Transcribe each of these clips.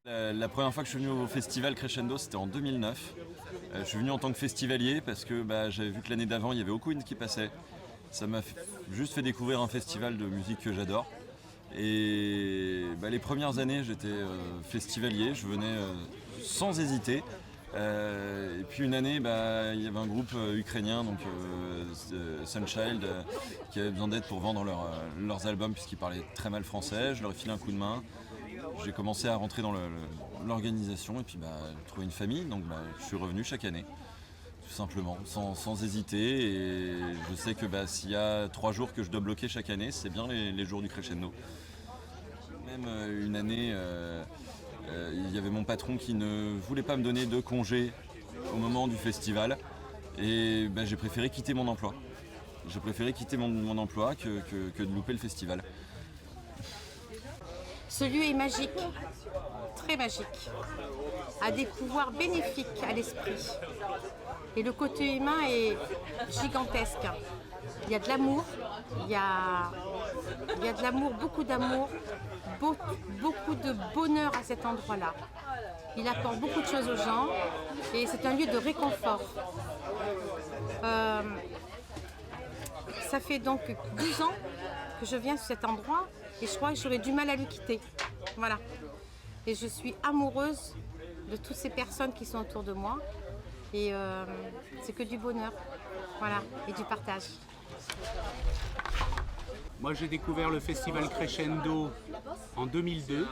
La première fois que je suis venu au festival Crescendo, c'était en 2009. Je suis venu en tant que festivalier parce que j'avais vu que l'année d'avant, il y avait Hawkwind qui passait. Ça m'a juste fait découvrir un festival de musique que j'adore. Et les premières années, j'étais festivalier, je venais sans hésiter. Et puis une année, il y avait un groupe ukrainien, donc Sunchild, qui avait besoin d'aide pour vendre leurs albums puisqu'ils parlaient très mal français. Je leur ai filé un coup de main. J'ai commencé à rentrer dans l'organisation et puis trouver une famille, donc je suis revenu chaque année, tout simplement, sans hésiter. Et je sais que s'il y a 3 jours que je dois bloquer chaque année, c'est bien les jours du Crescendo. Même une année, il y avait mon patron qui ne voulait pas me donner de congé au moment du festival et j'ai préféré quitter mon emploi. J'ai préféré quitter mon emploi que de louper le festival. Ce lieu est magique, très magique, a des pouvoirs bénéfiques à l'esprit. Et le côté humain est gigantesque. Il y a de l'amour, il y a de l'amour, beaucoup d'amour, beaucoup de bonheur à cet endroit-là. Il apporte beaucoup de choses aux gens et c'est un lieu de réconfort. Ça fait donc 12 ans que je viens sur cet endroit et je crois que j'aurais du mal à le quitter. Voilà. Et je suis amoureuse de toutes ces personnes qui sont autour de moi. Et c'est que du bonheur. Voilà. Et du partage. Moi, j'ai découvert le festival Crescendo en 2002.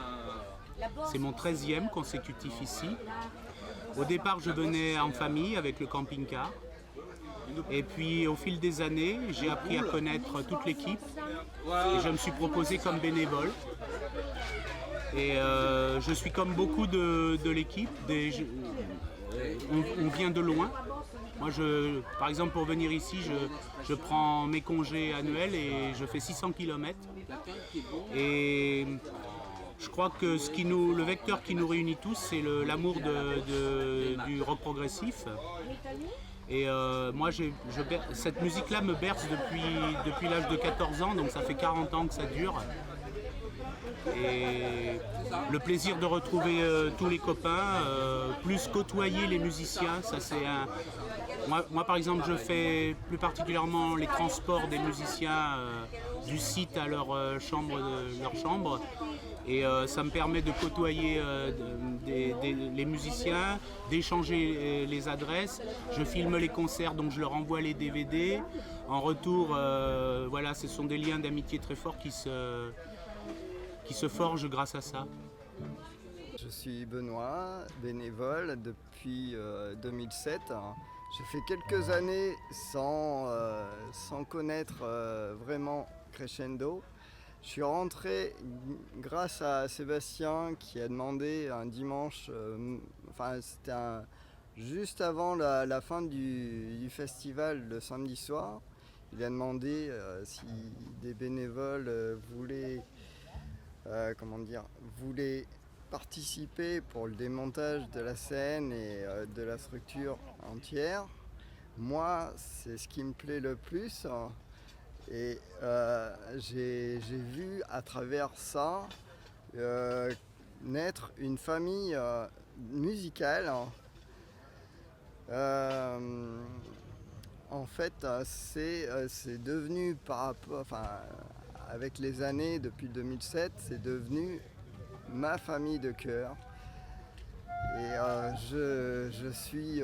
C'est mon 13e consécutif ici. Au départ, je venais en famille avec le camping-car. Et puis, au fil des années, j'ai appris à connaître toute l'équipe. Et je me suis proposé comme bénévole. Et je suis comme beaucoup de l'équipe. On vient de loin. Moi, par exemple, pour venir ici, je prends mes congés annuels et je fais 600 km. Et je crois que le vecteur qui nous réunit tous, c'est l'amour du rock progressif. Et moi, cette musique-là me berce depuis l'âge de 14 ans, donc ça fait 40 ans que ça dure. Et le plaisir de retrouver tous les copains, plus côtoyer les musiciens, ça c'est un... Moi par exemple, je fais plus particulièrement les transports des musiciens du site à leur chambre. Et ça me permet de côtoyer les musiciens, d'échanger les adresses. Je filme les concerts, donc je leur envoie les DVD. En retour, voilà, ce sont des liens d'amitié très forts qui se forgent grâce à ça. Je suis Benoît, bénévole depuis 2007. J'ai fait quelques années sans connaître vraiment Crescendo. Je suis rentré grâce à Sébastien qui a demandé un dimanche, c'était juste avant la fin du festival le samedi soir. Il a demandé si des bénévoles voulaient participer pour le démontage de la scène et de la structure entière. Moi, c'est ce qui me plaît le plus. Et j'ai vu à travers ça naître une famille musicale. En fait, c'est devenu avec les années, depuis 2007, c'est devenu ma famille de cœur. Et je suis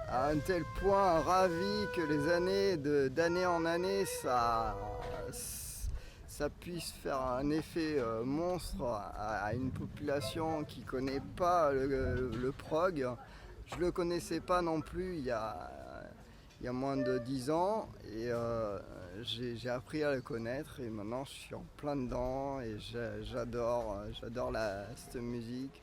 à un tel point ravi que les années, d'année en année, ça puisse faire un effet monstre à une population qui ne connaît pas le prog. Je ne le connaissais pas non plus il y a moins de 10 ans et j'ai appris à le connaître et maintenant je suis en plein dedans et j'adore cette musique.